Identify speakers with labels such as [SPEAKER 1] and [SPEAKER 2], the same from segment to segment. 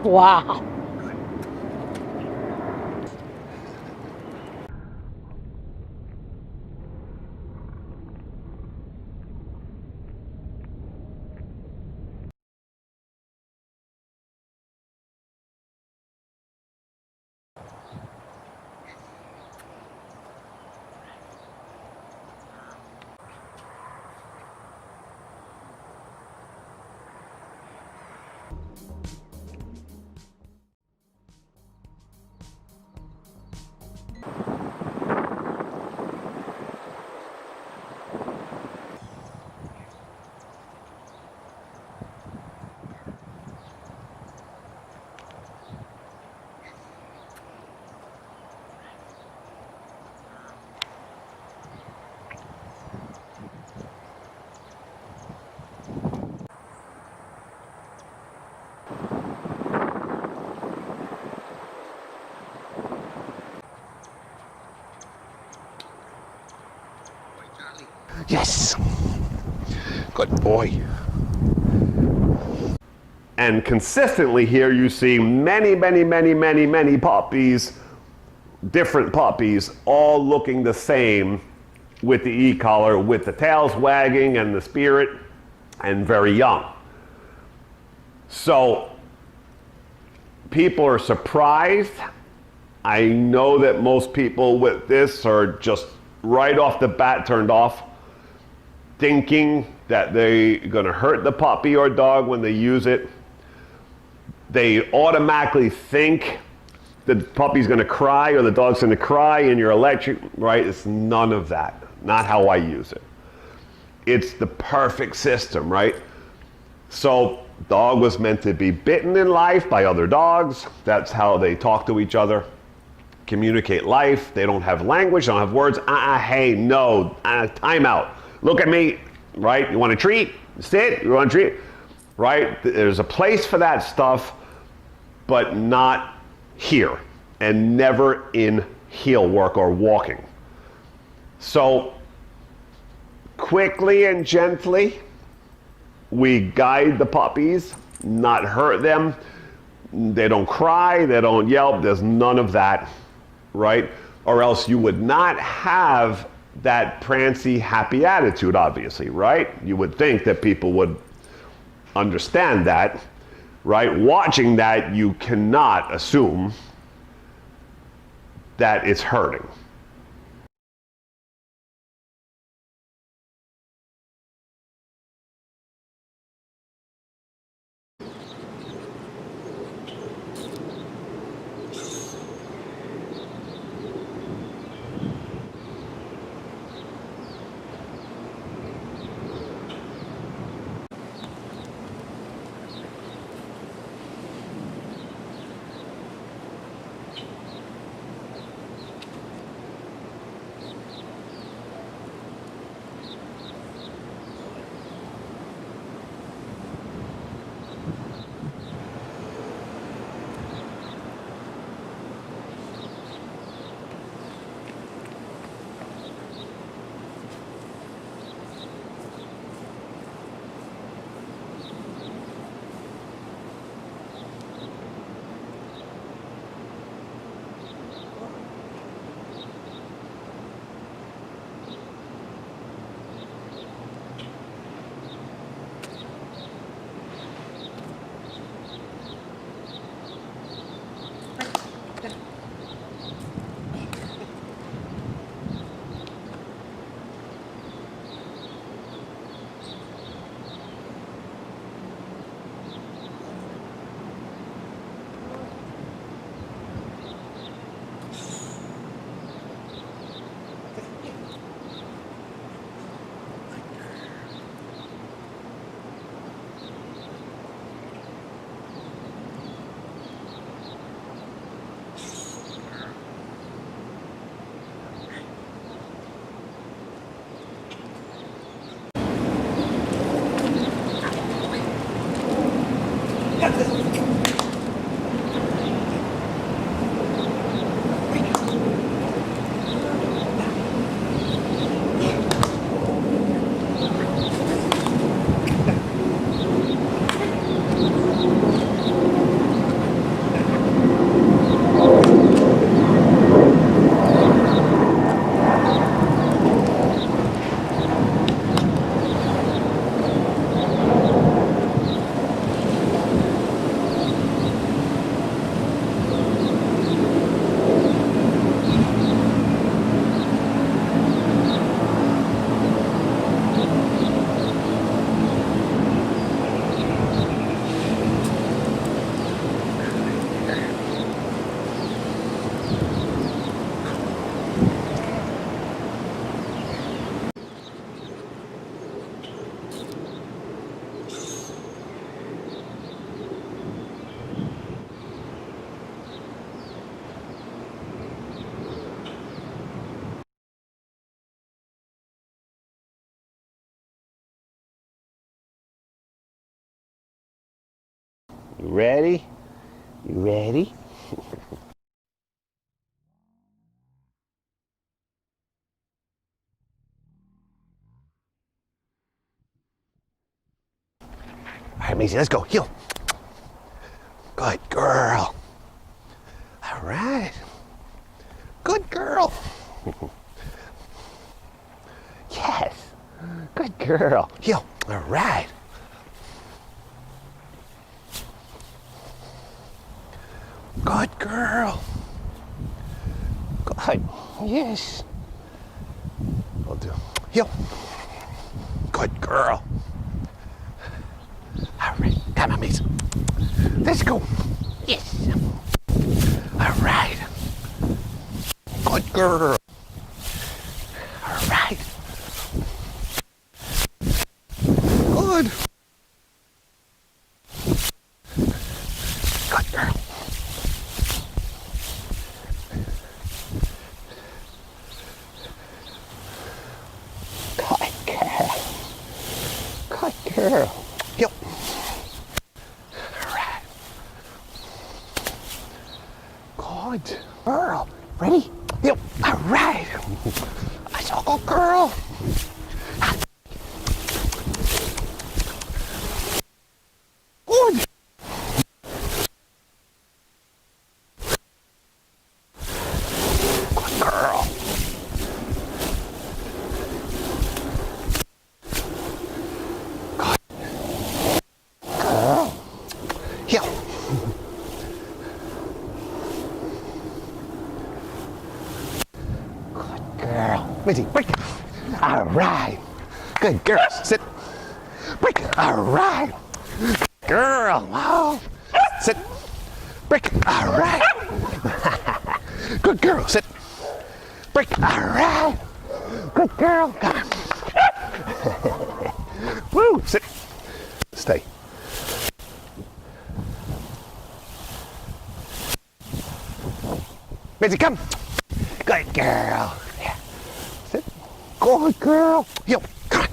[SPEAKER 1] Wow.
[SPEAKER 2] Yes. Good boy. And consistently here you see many puppies, different puppies, all looking the same with the e-collar, with the tails wagging and the spirit, and very young. So people are surprised. I know that most people with this are just right off the bat turned off, thinking that they're gonna hurt the puppy or dog when they use it. They automatically think the puppy's gonna cry or the dog's gonna cry and you're electric, right? It's none of that. Not how I use it. It's the perfect system, right? So, dog was meant to be bitten in life by other dogs. That's how they talk to each other, communicate life. They don't have language, they don't have words. Hey, no, time out. Look at me, right? You want a treat? Sit, you want a treat? Right? There's a place for that stuff, but not here, and never in heel work or walking. So, quickly and gently, we guide the puppies, not hurt them. They don't cry, they don't yelp, there's none of that, right? Or else you would not have that prancy, happy attitude, obviously, right? You would think that people would understand that, right? Watching that, you cannot assume that it's hurting. You ready? You ready? All right, Maisie, let's go. Heel. Good girl. All right. Good girl. Yes. Good girl. Heel. All right. Good girl. Good. Yes. We'll do. Heel. Good girl. All right. Come on, Mason. Let's go. Yes. All right. Good girl. All right. Good. Good girl. Good girl. Good girl. Yep. All right. Good girl. Ready? Yep. All right. I saw a good girl. Good. Good girl. Good girl. Yep. Good girl. Maisie, break. All right. Good girl. Sit. Break. All right. Girl. Wow. Sit. Break. All right. Good girl. Sit. Break. All right. Good girl. Come on. Woo. Sit. Stay. Maisie, come. Good girl. Yeah. Sit. Good girl. Yo, come on.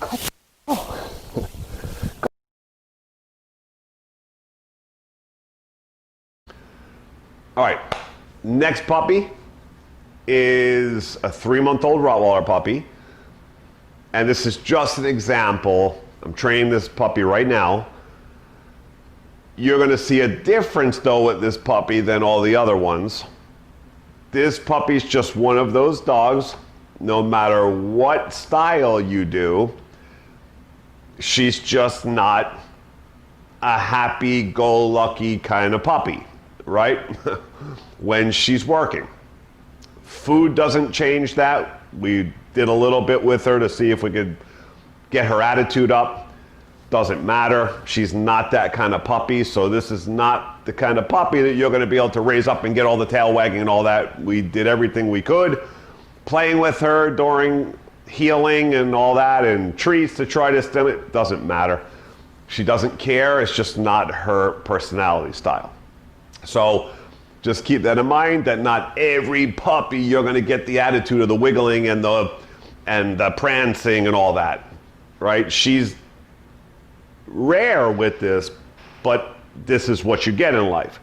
[SPEAKER 2] Good girl. All right. Next puppy is a 3-month-old Rottweiler puppy. And this is just an example. I'm training this puppy right now. You're going to see a difference, though, with this puppy than all the other ones. This puppy's just one of those dogs, no matter what style you do, she's just not a happy-go-lucky kind of puppy, right? When she's working. Food doesn't change that. We did a little bit with her to see if we could get her attitude up. Doesn't matter. She's not that kind of puppy, so this is not the kind of puppy that you're going to be able to raise up and get all the tail wagging and all that. We did everything we could, playing with her during healing and all that, and treats to try to stem it. Doesn't matter. She doesn't care. It's just not her personality style. So just keep that in mind, that not every puppy you're going to get the attitude of the wiggling and the prancing and all that, right? She's rare with this, but this is what you get in life.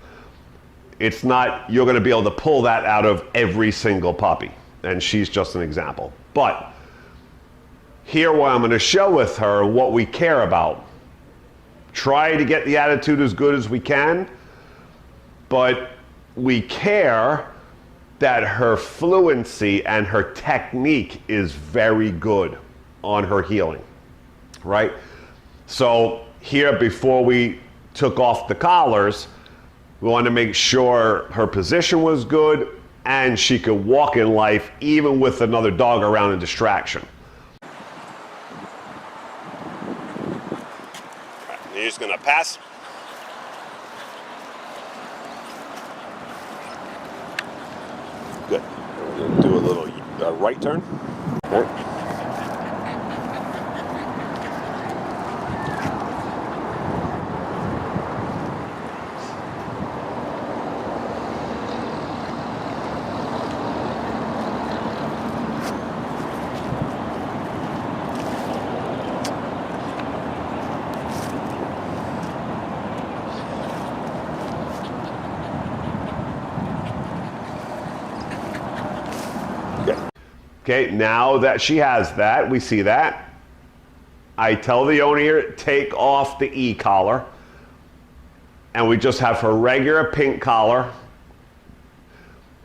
[SPEAKER 2] It's not, you're going to be able to pull that out of every single puppy, and she's just an example. But here, what I'm going to show with her, what we care about. Try to get the attitude as good as we can, but we care that her fluency and her technique is very good on her healing, right? So here, before we took off the collars, we wanted to make sure her position was good and she could walk in life even with another dog around in distraction. You're just gonna pass. Good. We're gonna do a little right turn. All right. Okay, now that she has that, we see that. I tell the owner here, take off the e-collar. And we just have her regular pink collar.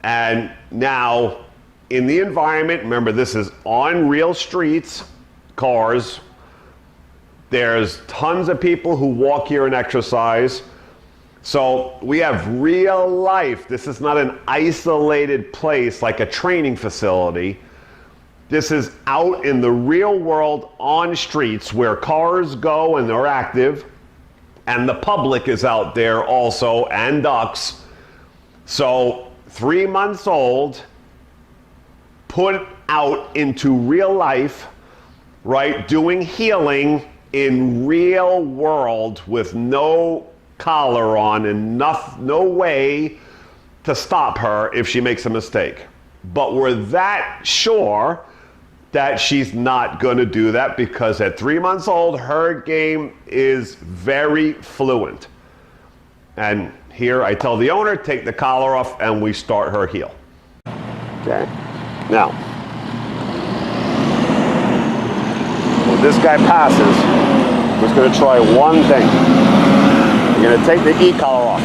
[SPEAKER 2] And now, in the environment, remember this is on real streets, cars. There's tons of people who walk here and exercise. So we have real life. This is not an isolated place like a training facility. This is out in the real world on streets where cars go and they're active, and the public is out there also, and ducks. So 3 months old, put out into real life, right? Doing healing in real world with no collar on and no way to stop her if she makes a mistake. But we're that sure that she's not going to do that, because at 3 months old, her game is very fluent. And here I tell the owner, take the collar off, and we start her heel. Okay. Now, when this guy passes, we're just going to try one thing. You're going to take the e-collar off.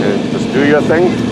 [SPEAKER 2] And just do your thing.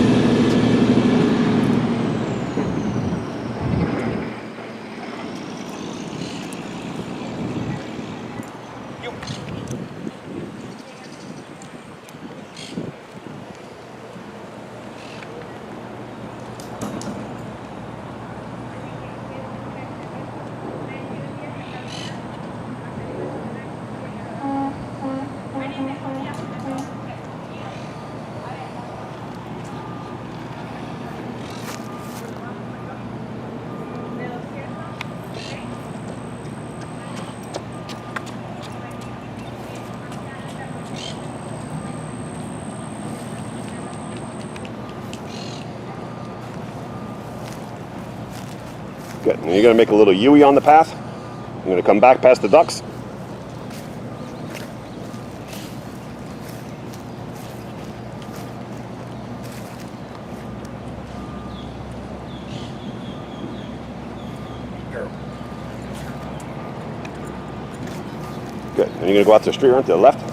[SPEAKER 2] Good. And you're going to make a little U-ey on the path. I'm going to come back past the ducks. Good. And you're going to go out to the street run to the left.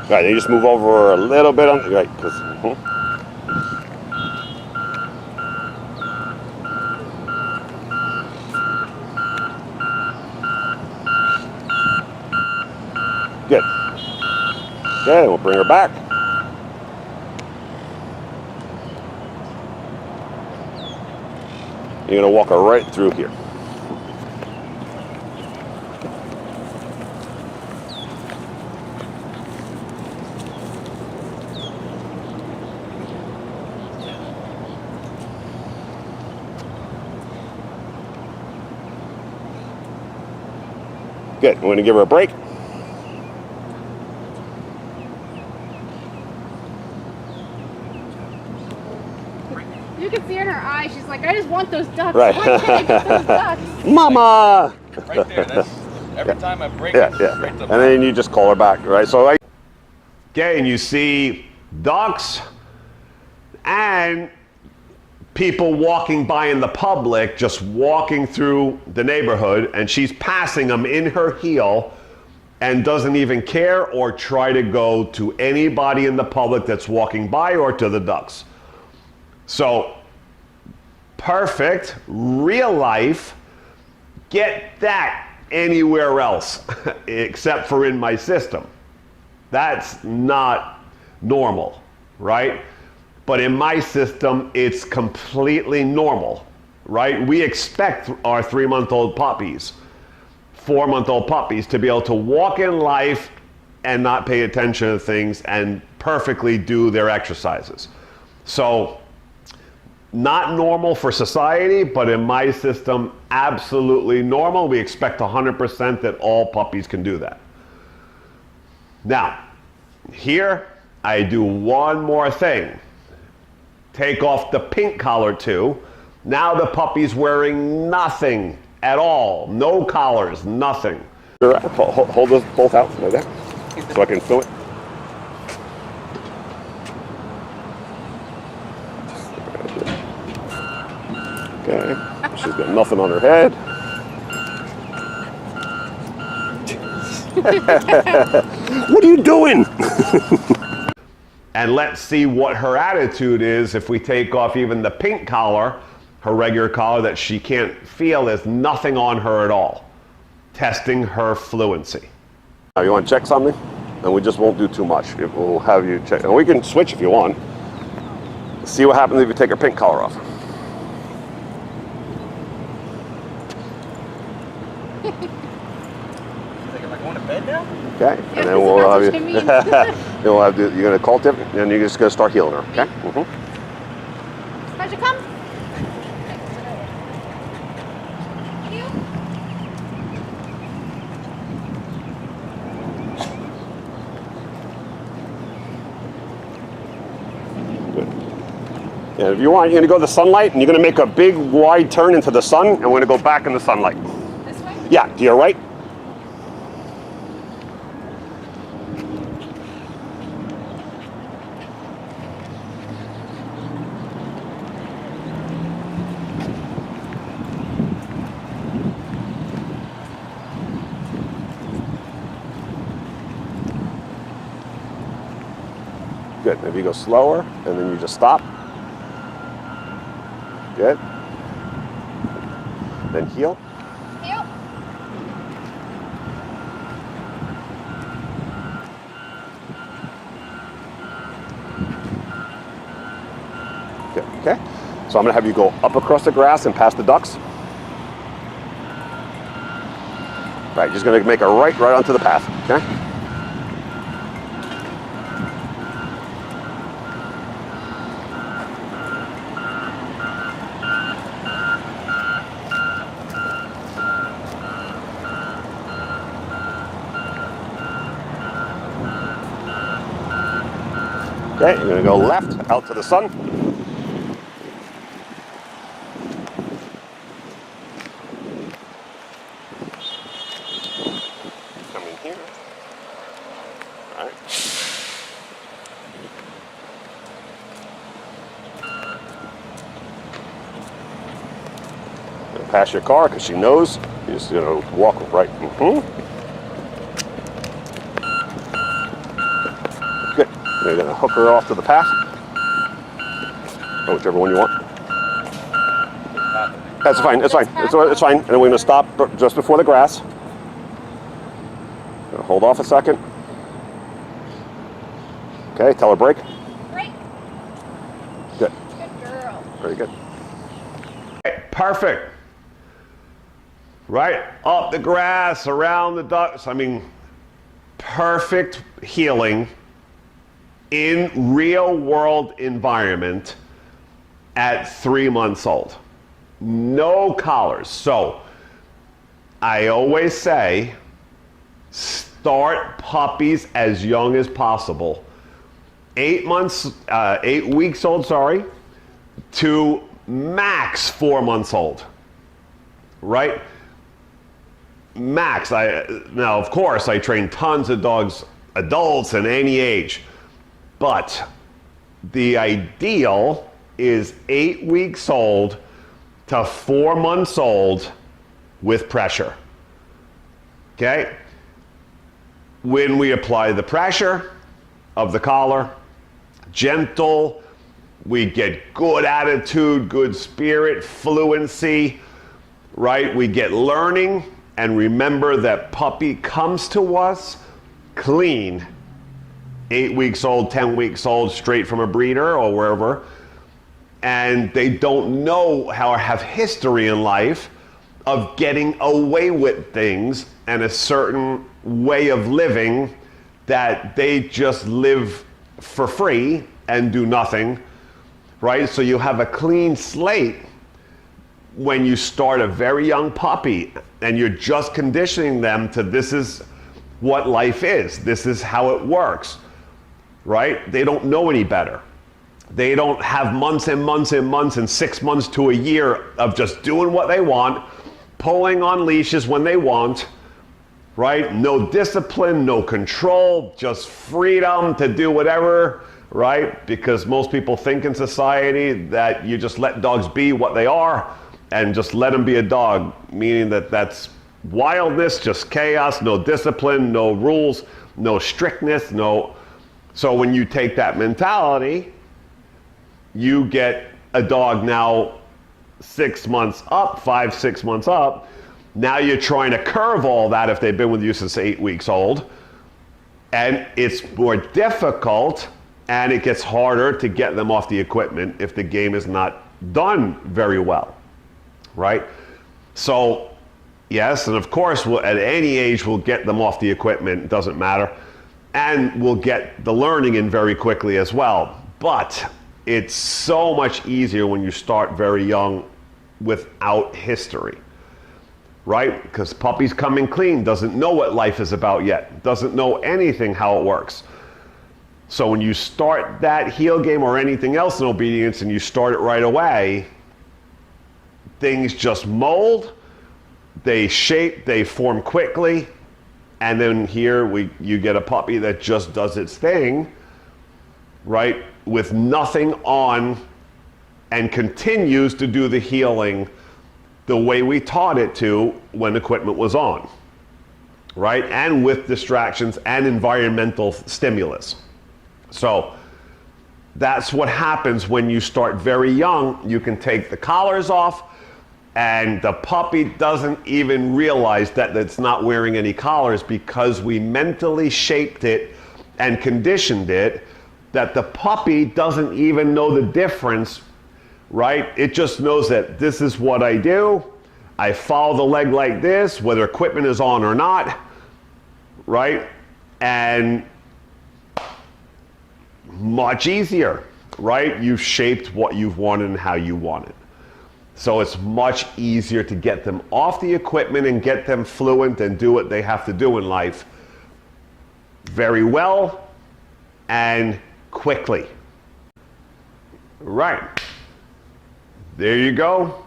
[SPEAKER 2] Right, then you just move over a little bit on the right, because good. Okay, we'll bring her back. You're gonna walk her right through here. Good. We're going to give her a break.
[SPEAKER 1] You can see in her eyes, she's like, I just want those ducks.
[SPEAKER 2] Right.
[SPEAKER 1] Why can't I get those ducks?
[SPEAKER 2] Mama!
[SPEAKER 3] Right there. That's every time I break
[SPEAKER 2] Yeah,
[SPEAKER 3] it,
[SPEAKER 2] yeah.
[SPEAKER 3] straight to
[SPEAKER 2] And then you just call her back, right? So, okay, and you see ducks and people walking by in the public, just walking through the neighborhood, and she's passing them in her heel and doesn't even care or try to go to anybody in the public that's walking by or to the ducks. So, perfect, real life, get that anywhere else except for in my system. That's not normal, right? But in my system, it's completely normal, right? We expect our 3-month-old puppies 4-month-old puppies to be able to walk in life and not pay attention to things and perfectly do their exercises. So, not normal for society, but in my system, absolutely normal. We expect 100% that all puppies can do that. Now, here I do one more thing. Take off the pink collar too. Now the puppy's wearing nothing at all. No collars, nothing.
[SPEAKER 4] Hold those both out like that so I can feel it. Okay, she's got nothing on her head. What are you doing?
[SPEAKER 2] And let's see what her attitude is if we take off even the pink collar, her regular collar that she can't feel. There's nothing on her at all. Testing her fluency.
[SPEAKER 4] Now you want to check something? And we just won't do too much. We'll have you check. And we can switch if you want. See what happens if you take her pink collar off.
[SPEAKER 3] Am I going to bed now?
[SPEAKER 4] Okay,
[SPEAKER 1] Yeah,
[SPEAKER 4] and then we'll have you.
[SPEAKER 1] that's what
[SPEAKER 4] Then we'll have you're gonna call tip, and you're just gonna start healing her. Okay.
[SPEAKER 1] How'd you come?
[SPEAKER 4] Good. And if you want, you're gonna go to the sunlight, and you're gonna make a big wide turn into the sun, and we're gonna go back in the sunlight.
[SPEAKER 1] This way?
[SPEAKER 4] Yeah, to your right. Good. If you go slower, and then you just stop. Good. Then heel.
[SPEAKER 1] Heel.
[SPEAKER 4] Good. Okay. So I'm gonna have you go up across the grass and past the ducks. Right. Just gonna make a right onto the path. Okay. Okay, you're going to go left out to the sun. Come in here. All right. Gonna pass your car because she knows. You're just going to walk right. Good. You're going to hook her off to the path. Or whichever one you want. That's fine. It's fine. It's fine. And then we're going to stop just before the grass. Gonna hold off a second. Okay. Tell her break.
[SPEAKER 1] Break.
[SPEAKER 4] Good.
[SPEAKER 1] Good girl.
[SPEAKER 4] Very good.
[SPEAKER 2] Okay, perfect. Right up the grass, around the ducks. I mean, perfect healing in real world environment at 3 months old. No collars. So I always say start puppies as young as possible. 8 weeks old, to max 4 months old. Right? Max. Now, of course, I train tons of dogs, adults and any age. But the ideal is 8 weeks old to 4 months old with pressure. Okay? When we apply the pressure of the collar, gentle, we get good attitude, good spirit, fluency, right? We get learning, and remember that puppy comes to us clean, 8 weeks old, 10 weeks old, straight from a breeder or wherever, and they don't know how or have history in life of getting away with things and a certain way of living that they just live for free and do nothing, right? So you have a clean slate when you start a very young puppy and you're just conditioning them to this is what life is, this is how it works, right? They don't know any better. They don't have months and months and months and 6 months to a year of just doing what they want, pulling on leashes when they want, right? No discipline, no control, just freedom to do whatever, right? Because most people think in society that you just let dogs be what they are and just let them be a dog, meaning that that's wildness, just chaos, no discipline, no rules, no strictness, no. So when you take that mentality, you get a dog now 6 months up, 5, 6 months up. Now you're trying to curve all that if they've been with you since 8 weeks old. And it's more difficult and it gets harder to get them off the equipment if the game is not done very well, right? So yes, and of course at any age we'll get them off the equipment, it doesn't matter. And we'll get the learning in very quickly as well. But it's so much easier when you start very young without history, right? Because puppy's coming clean, doesn't know what life is about yet, doesn't know anything how it works. So when you start that heel game or anything else in obedience and you start it right away, things just mold, they shape, they form quickly, and then here you get a puppy that just does its thing, right? With nothing on and continues to do the healing the way we taught it to when equipment was on, right? And with distractions and environmental stimulus. So that's what happens when you start very young. You can take the collars off and the puppy doesn't even realize that it's not wearing any collars because we mentally shaped it and conditioned it that the puppy doesn't even know the difference, right? It just knows that this is what I do. I follow the leg like this, whether equipment is on or not, right? And much easier, right? You've shaped what you've wanted and how you want it. So it's much easier to get them off the equipment and get them fluent and do what they have to do in life very well and quickly. Right. There you go.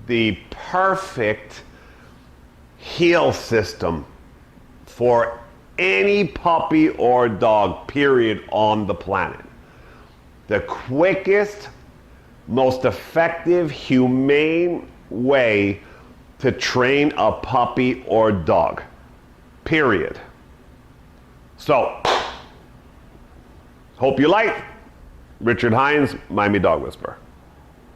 [SPEAKER 2] The perfect heel system for any puppy or dog, period, on the planet. The quickest, most effective, humane way to train a puppy or dog, period. So, hope you like. Richard Hines, Miami Dog Whisperer.